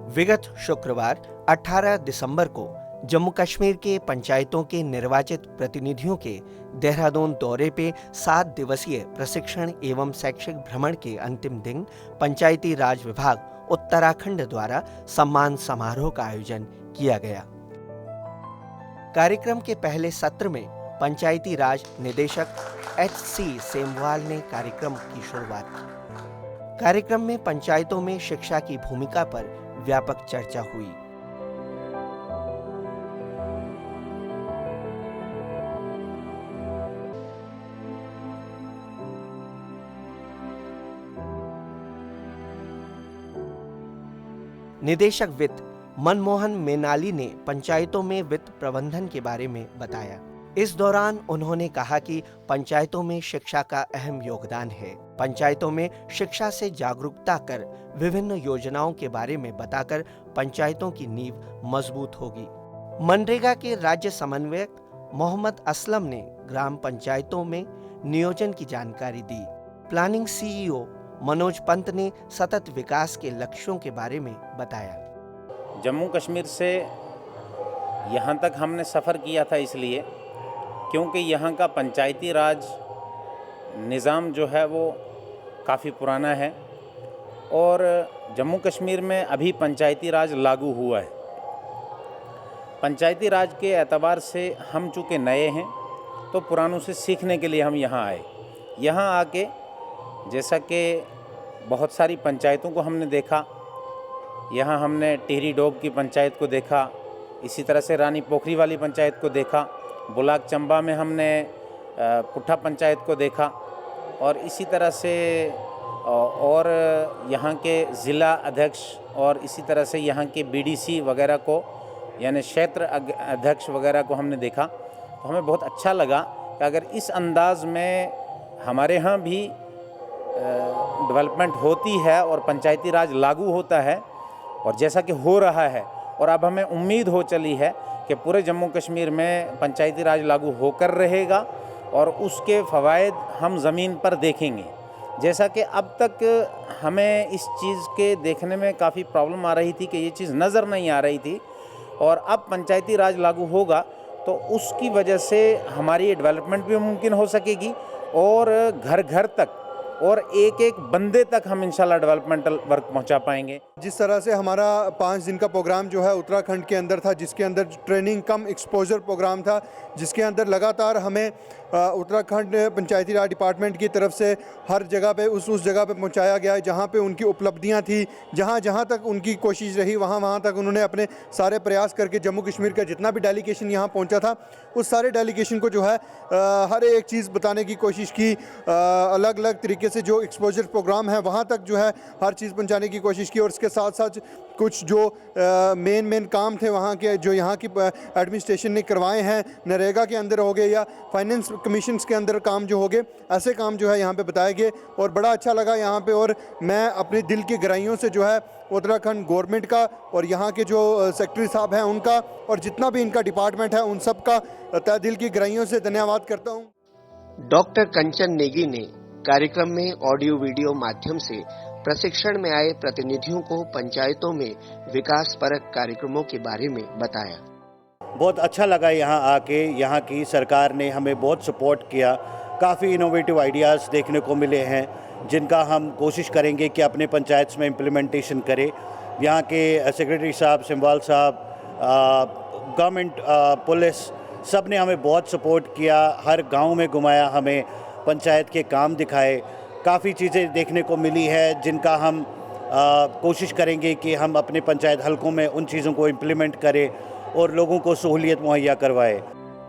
विगत शुक्रवार 18 दिसंबर को जम्मू कश्मीर के पंचायतों के निर्वाचित प्रतिनिधियों के देहरादून दौरे पे 7 दिवसीय प्रशिक्षण एवं शैक्षिक भ्रमण के अंतिम दिन पंचायती राज विभाग उत्तराखंड द्वारा सम्मान समारोह का आयोजन किया गया। कार्यक्रम के पहले सत्र में पंचायती राज निदेशक एच.सी. सेमवाल ने कार्यक्रम की शुरुआत की। कार्यक्रम में पंचायतों में शिक्षा की भूमिका पर व्यापक चर्चा हुई। निदेशक वित्त मनमोहन मेनाली ने पंचायतों में वित्त प्रबंधन के बारे में बताया। इस दौरान उन्होंने कहा कि पंचायतों में शिक्षा का अहम योगदान है। पंचायतों में शिक्षा से जागरूकता कर विभिन्न योजनाओं के बारे में बताकर पंचायतों की नींव मजबूत होगी। मनरेगा के राज्य समन्वयक मोहम्मद असलम ने ग्राम पंचायतों में नियोजन की जानकारी दी। प्लानिंग सीईओ मनोज पंत ने सतत विकास के लक्ष्यों के बारे में बताया। जम्मू कश्मीर से यहाँ तक हमने सफ़र किया था इसलिए क्योंकि यहाँ का पंचायती राज निज़ाम जो है वो काफ़ी पुराना है और जम्मू कश्मीर में अभी पंचायती राज लागू हुआ है। पंचायती राज के एतबार से हम चूँकि नए हैं तो पुरानों से सीखने के लिए हम यहाँ आए। यहाँ आके जैसा कि बहुत सारी पंचायतों को हमने देखा, यहाँ हमने टिहरी डोब की पंचायत को देखा, इसी तरह से रानी पोखरी वाली पंचायत को देखा, बुलाक चंबा में हमने पुट्ठा पंचायत को देखा और इसी तरह से और यहाँ के ज़िला अध्यक्ष और इसी तरह से यहाँ के बीडीसी वगैरह को यानी क्षेत्र अध्यक्ष वगैरह को हमने देखा। तो हमें बहुत अच्छा लगा कि अगर इस अंदाज़ में हमारे यहाँ भी डेवलपमेंट होती है और पंचायती राज लागू होता है और जैसा कि हो रहा है और अब हमें उम्मीद हो चली है कि पूरे जम्मू कश्मीर में पंचायती राज लागू होकर रहेगा और उसके फ़वाइद हम ज़मीन पर देखेंगे। जैसा कि अब तक हमें इस चीज़ के देखने में काफ़ी प्रॉब्लम आ रही थी कि ये चीज़ नज़र नहीं आ रही थी और अब पंचायती राज लागू होगा तो उसकी वजह से हमारी डेवलपमेंट भी मुमकिन हो सकेगी और घर घर तक और एक एक बंदे तक हम इंशाल्लाह डेवलपमेंटल वर्क पहुंचा पाएंगे। जिस तरह से हमारा 5 दिन का प्रोग्राम जो है उत्तराखंड के अंदर था, जिसके अंदर ट्रेनिंग कम एक्सपोजर प्रोग्राम था, जिसके अंदर लगातार हमें उत्तराखंड पंचायती राज डिपार्टमेंट की तरफ से हर जगह पे उस जगह पे पहुंचाया गया है जहां पे उनकी उपलब्धियां थी, जहां तक उनकी कोशिश रही वहां तक उन्होंने अपने सारे प्रयास करके जम्मू कश्मीर का जितना भी डेलीगेशन यहां पहुंचा था उस सारे डेलीगेशन को जो है हर एक चीज़ बताने की कोशिश की। अलग अलग तरीके से जो एक्सपोजर प्रोग्राम है वहाँ तक जो है हर चीज़ पहुँचाने की कोशिश की और इसके साथ साथ कुछ जो मेन काम थे वहाँ के जो यहाँ की एडमिनिस्ट्रेशन ने करवाए हैं, नरेगा के अंदर हो गए या फाइनेंस कमीशंस के अंदर काम जो हो गए, ऐसे काम जो है यहाँ पे बताए गए और बड़ा अच्छा लगा यहाँ पे। और मैं अपने दिल की गहराइयों से जो है उत्तराखंड गवर्नमेंट का और यहाँ के जो सेक्रेटरी साहब हैं उनका और जितना भी इनका डिपार्टमेंट है उन सब का तहे दिल की गहराइयों से धन्यवाद करता हूँ। डॉक्टर कंचन नेगी ने कार्यक्रम में ऑडियो वीडियो माध्यम से प्रशिक्षण में आए प्रतिनिधियों को पंचायतों में विकास परक कार्यक्रमों के बारे में बताया। बहुत अच्छा लगा यहाँ आके। यहाँ की सरकार ने हमें बहुत सपोर्ट किया। काफ़ी इनोवेटिव आइडियाज़ देखने को मिले हैं जिनका हम कोशिश करेंगे कि अपने पंचायत में इम्प्लीमेंटेशन करें। यहाँ के सेक्रेटरी साहब, सिमवाल साहब, गवर्नमेंट, पुलिस, सब ने हमें बहुत सपोर्ट किया। हर गांव में घुमाया, हमें पंचायत के काम दिखाए। काफ़ी चीज़ें देखने को मिली है जिनका हम कोशिश करेंगे कि हम अपने पंचायत हलकों में उन चीज़ों को इम्प्लीमेंट करें और लोगों को सहूलियत मुहैया करवाए।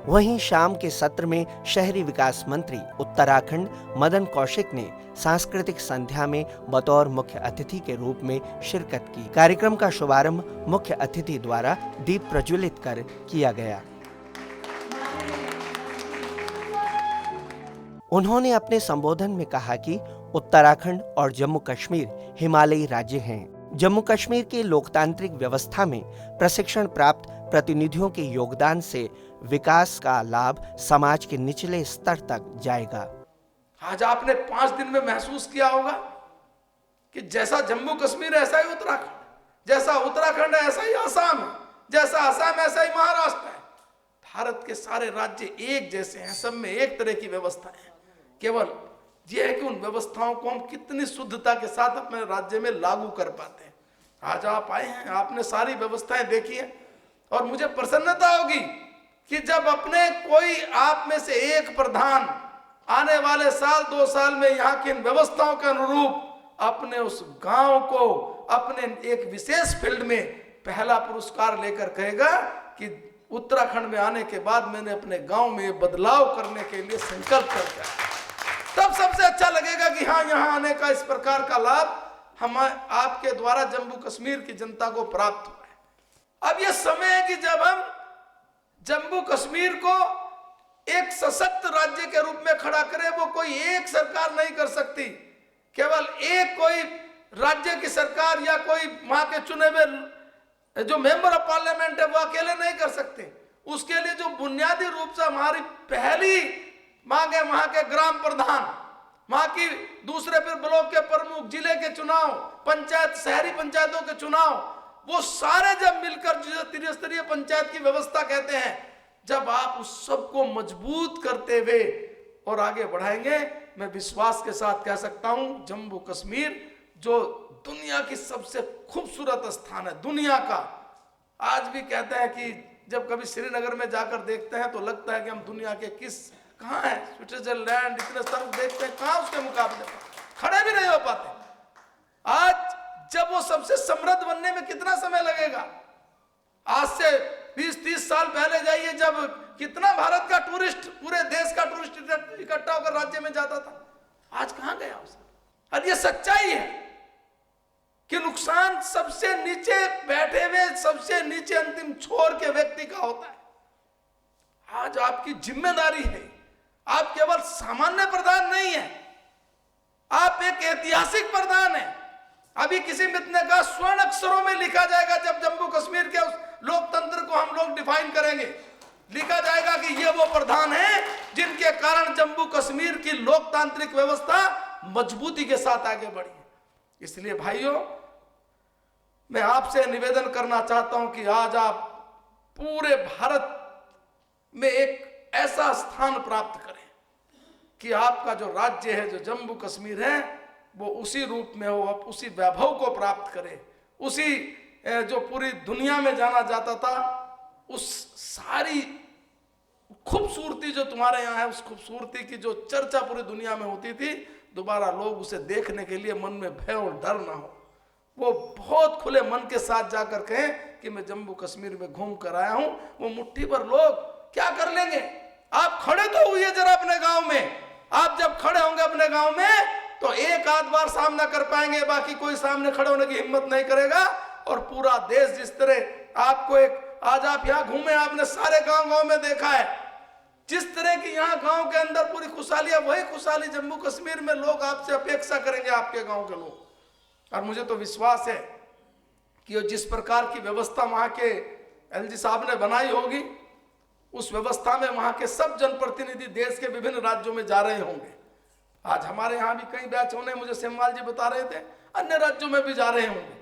वहीं शाम के सत्र में शहरी विकास मंत्री उत्तराखंड मदन कौशिक ने सांस्कृतिक संध्या में बतौर मुख्य अतिथि के रूप में शिरकत की। कार्यक्रम का शुभारंभ मुख्य अतिथि द्वारा दीप प्रज्वलित कर किया गया। उन्होंने अपने संबोधन में कहा कि उत्तराखंड और जम्मू कश्मीर हिमालयी राज्य हैं। जम्मू कश्मीर के लोकतांत्रिक व्यवस्था में प्रशिक्षण प्राप्त प्रतिनिधियों के योगदान से विकास का लाभ समाज के निचले स्तर तक जाएगा। आज आपने 5 दिन में महसूस किया होगा कि जैसा जम्मू कश्मीर ऐसा ही उत्तराखंड। जैसा उत्तराखंड है ऐसा ही आसाम है, जैसा आसाम है ऐसा ही महाराष्ट्र है। भारत के सारे राज्य एक जैसे हैं, सब में एक तरह की व्यवस्था है। केवल यह है कि उन व्यवस्थाओं को हम कितनी शुद्धता के साथ अपने राज्य में लागू कर पाते हैं। आज आप आए हैं, आपने सारी व्यवस्थाएं देखी हैं, और मुझे प्रसन्नता होगी कि जब अपने कोई आप में से एक प्रधान आने वाले साल 2 साल में यहाँ की इन व्यवस्थाओं के अनुरूप अपने उस गांव को अपने एक विशेष फील्ड में पहला पुरस्कार लेकर कहेगा कि उत्तराखंड में आने के बाद मैंने अपने गांव में बदलाव करने के लिए संकल्प कर लिया, तब सबसे अच्छा लगेगा कि हाँ, यहाँ आने का इस प्रकार का लाभ हम आपके द्वारा जम्मू कश्मीर की जनता को प्राप्त हुआ है। अब यह समय है कि जब हम जम्मू कश्मीर को एक सशक्त राज्य के रूप में खड़ा करें। वो कोई एक सरकार नहीं कर सकती, केवल एक कोई राज्य की सरकार या कोई वहां के चुने हुए जो मेंबर ऑफ पार्लियामेंट है वो अकेले नहीं कर सकते। उसके लिए जो बुनियादी रूप से हमारी पहली मांग है, वहां के ग्राम प्रधान, वहां की दूसरे फिर ब्लॉक के प्रमुख, जिले के चुनाव, पंचायत, शहरी पंचायतों के चुनाव, वो सारे जब मिलकर त्रिस्तरीय पंचायत की व्यवस्था कहते हैं, जब आप उस सबको मजबूत करते हुए और आगे बढ़ाएंगे, मैं विश्वास के साथ कह सकता हूं जम्मू कश्मीर जो दुनिया की सबसे खूबसूरत स्थान है दुनिया का। आज भी कहते हैं कि जब कभी श्रीनगर में जाकर देखते हैं तो लगता है कि हम दुनिया के कहाँ है, स्विट्जरलैंड, इतने सब देखते हैं, कहाँ उसके मुकाबले खड़े भी नहीं हो पाते। आज जब वो सबसे समृद्ध बनने में कितना समय लगेगा? आज से 20-30 साल पहले जाइए, जब कितना भारत का टूरिस्ट, पूरे देश का टूरिस्ट इकट्ठा होकर राज्य में जाता था, आज कहां गया उसे? और ये सच्चाई है कि नुकसान सबसे नीचे बैठे हुए, सबसे नीचे अंतिम छोर के व्यक्ति का होता है। आज आपकी जिम्मेदारी है, आप केवल सामान्य प्रधान नहीं है, आप एक ऐतिहासिक प्रधान है। अभी किसी मित्र ने कहा स्वर्ण अक्षरों में लिखा जाएगा, जब जम्मू कश्मीर के उस लोकतंत्र को हम लोग डिफाइन करेंगे, लिखा जाएगा कि ये वो प्रधान है जिनके कारण जम्मू कश्मीर की लोकतांत्रिक व्यवस्था मजबूती के साथ आगे बढ़ी है। इसलिए भाइयों, मैं आपसे निवेदन करना चाहता हूं कि आज आप पूरे भारत में एक ऐसा स्थान प्राप्त करें कि आपका जो राज्य है, जो जम्मू कश्मीर है, वो उसी रूप में हो, आप उसी वैभव को प्राप्त करें, उसी जो पूरी दुनिया में जाना जाता था, उस सारी खूबसूरती जो तुम्हारे यहाँ है, उस खूबसूरती की जो चर्चा पूरी दुनिया में होती थी, दोबारा लोग उसे देखने के लिए मन में भय और डर ना हो, वो बहुत खुले मन के साथ जाकर कहें कि मैं जम्मू कश्मीर में घूम कर आया हूं। वो मुट्ठी भर लोग क्या कर लेंगे? आप खड़े तो हुए जरा अपने गांव में। आप जब खड़े होंगे अपने गांव में तो एक आध बार सामना कर पाएंगे, बाकी कोई सामने खड़े होने की हिम्मत नहीं करेगा। और पूरा देश जिस तरह आपको एक, आज आप यहाँ घूमे, आपने सारे गांव में देखा है, जिस तरह की यहाँ गांव के अंदर पूरी खुशहाली है, वही खुशहाली जम्मू कश्मीर में लोग आपसे अपेक्षा करेंगे, आपके गांव के लोग। और मुझे तो विश्वास है कि जिस प्रकार की व्यवस्था वहाँ के एलजी साहब ने बनाई होगी, उस व्यवस्था में वहाँ के सब जनप्रतिनिधि देश के विभिन्न राज्यों में जा रहे होंगे। आज हमारे यहाँ भी कई बैच होने, मुझे सेमवाल जी बता रहे थे, अन्य राज्यों में भी जा रहे होंगे।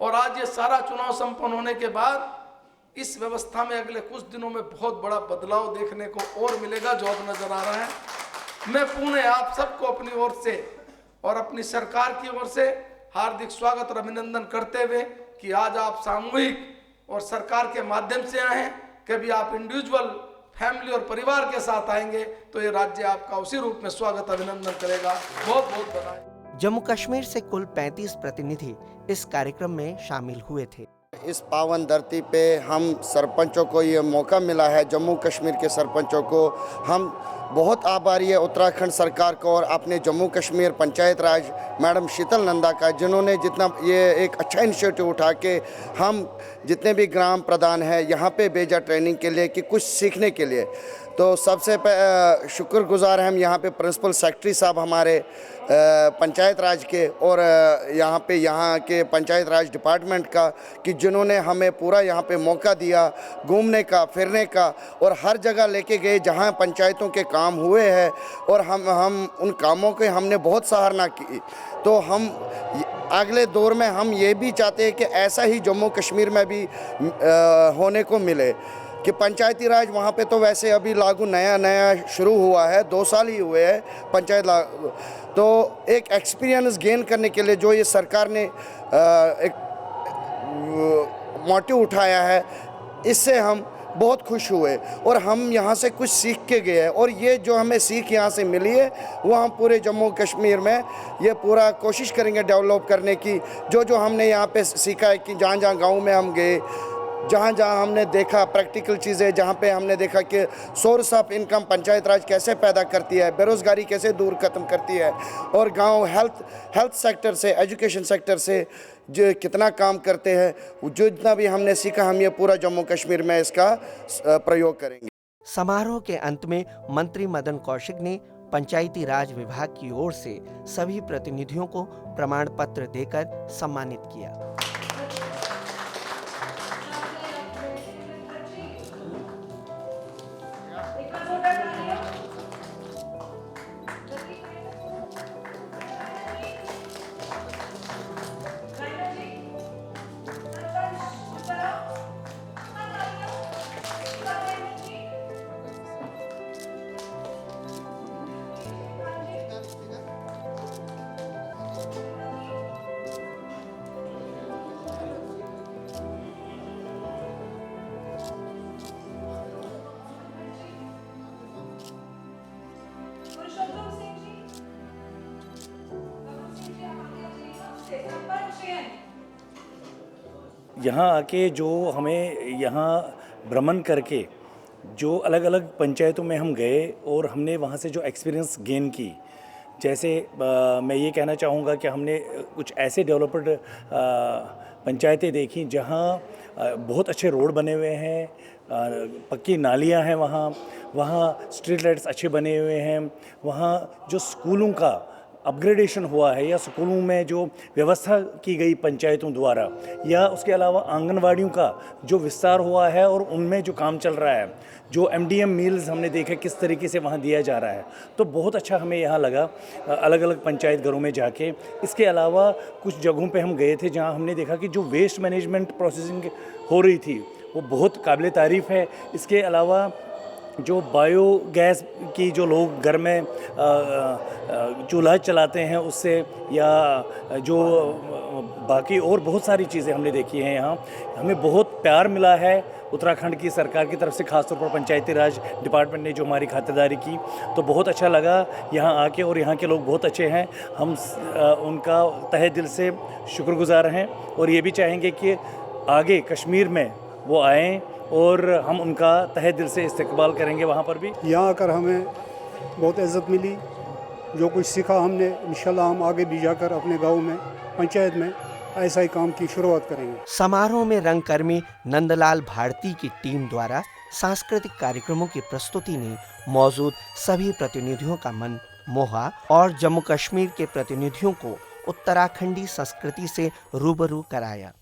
और आज ये सारा चुनाव संपन्न होने के बाद इस व्यवस्था में अगले कुछ दिनों में बहुत बड़ा बदलाव देखने को और मिलेगा, जो अब नजर आ रहा है। मैं पुनः आप सबको अपनी ओर से और अपनी सरकार की ओर से हार्दिक स्वागत और अभिनंदन करते हुए कि आज आप सामूहिक और सरकार के माध्यम से आए हैं, कभी आप इंडिविजुअल फैमिली और परिवार के साथ आएंगे तो ये राज्य आपका उसी रूप में स्वागत अभिनंदन करेगा। बहुत बहुत बधाई। जम्मू कश्मीर से कुल 35 प्रतिनिधि इस कार्यक्रम में शामिल हुए थे। इस पावन धरती पे हम सरपंचों को ये मौका मिला है, जम्मू कश्मीर के सरपंचों को हम बहुत आभारी है उत्तराखंड सरकार को और अपने जम्मू कश्मीर पंचायत राज मैडम शीतल नंदा का, जिन्होंने जितना ये एक अच्छा इनिशिएटिव उठा के हम जितने भी ग्राम प्रधान हैं यहाँ पे भेजा ट्रेनिंग के लिए कि कुछ सीखने के लिए। तो सबसे शुक्रगुजार हम यहाँ पे प्रिंसिपल सेक्रेटरी साहब हमारे पंचायत राज के और यहाँ के पंचायत राज डिपार्टमेंट का कि जिन्होंने हमें पूरा यहाँ पे मौका दिया घूमने का, फिरने का, और हर जगह लेके गए जहाँ पंचायतों के काम हुए हैं और हम उन कामों के हमने बहुत सराहना की। तो हम अगले दौर में हम ये भी चाहते हैं कि ऐसा ही जम्मू कश्मीर में भी होने को मिले कि पंचायती राज वहाँ पे तो वैसे अभी लागू नया शुरू हुआ है, 2 साल ही हुए हैं पंचायत लागू। तो एक एक्सपीरियंस गेन करने के लिए जो ये सरकार ने एक मोटिव उठाया है, इससे हम बहुत खुश हुए और हम यहाँ से कुछ सीख के गए हैं। और ये जो हमें सीख यहाँ से मिली है वो हम पूरे जम्मू कश्मीर में ये पूरा कोशिश करेंगे डेवलप करने की। जो हमने यहाँ पे सीखा है कि जहाँ गांव में हम गए, जहाँ हमने देखा प्रैक्टिकल चीज़ें, जहाँ पे हमने देखा कि सोर्स ऑफ इनकम पंचायत राज कैसे पैदा करती है, बेरोज़गारी कैसे दूर खत्म करती है, और गांव हेल्थ सेक्टर से, एजुकेशन सेक्टर से जो कितना काम करते हैं, जो जितना भी हमने सीखा हम ये पूरा जम्मू कश्मीर में इसका प्रयोग करेंगे। समारोह के अंत में मंत्री मदन कौशिक ने पंचायती राज विभाग की ओर से सभी प्रतिनिधियों को प्रमाण पत्र देकर सम्मानित किया। यहाँ आके जो हमें यहाँ भ्रमण करके जो अलग अलग पंचायतों में हम गए और हमने वहाँ से जो एक्सपीरियंस गेन की, जैसे मैं ये कहना चाहूँगा कि हमने कुछ ऐसे डेवलप्ड पंचायतें देखी जहाँ बहुत अच्छे रोड बने हुए हैं, पक्की नालियाँ हैं, वहाँ स्ट्रीट लाइट्स अच्छे बने हुए हैं, वहाँ जो स्कूलों का अपग्रेडेशन हुआ है या स्कूलों में जो व्यवस्था की गई पंचायतों द्वारा, या उसके अलावा आंगनवाड़ियों का जो विस्तार हुआ है और उनमें जो काम चल रहा है, जो MDM मील्स हमने देखे किस तरीके से वहाँ दिया जा रहा है, तो बहुत अच्छा हमें यहाँ लगा अलग अलग पंचायत घरों में जाके। इसके अलावा कुछ जगहों पे हम गए थे जहाँ हमने देखा कि जो वेस्ट मैनेजमेंट प्रोसेसिंग हो रही थी वो बहुत काबिल तारीफ़ है। इसके अलावा जो बायोगैस की जो लोग घर में चूल्हा चलाते हैं उससे, या जो बाकी और बहुत सारी चीज़ें हमने देखी हैं यहाँ, हमें बहुत प्यार मिला है उत्तराखंड की सरकार की तरफ से, खासतौर पर पंचायती राज डिपार्टमेंट ने जो हमारी खातिरदारी की, तो बहुत अच्छा लगा यहाँ आके। और यहाँ के लोग बहुत अच्छे हैं, हम उनका तहे दिल से शुक्रगुजार हैं और ये भी चाहेंगे कि आगे कश्मीर में वो आएँ और हम उनका तहे दिल से इस्तकबाल करेंगे वहाँ पर भी। यहाँ आकर हमें बहुत इज़्ज़त मिली, जो कुछ सीखा हमने, इंशाल्लाह हम आगे भी जाकर अपने गांव में, पंचायत में ऐसा ही काम की शुरुआत करेंगे। समारोह में रंगकर्मी नंदलाल भारती की टीम द्वारा सांस्कृतिक कार्यक्रमों की प्रस्तुति ने मौजूद सभी प्रतिनिधियों का मन मोहा और जम्मू कश्मीर के प्रतिनिधियों को उत्तराखंडी संस्कृति से रूबरू कराया।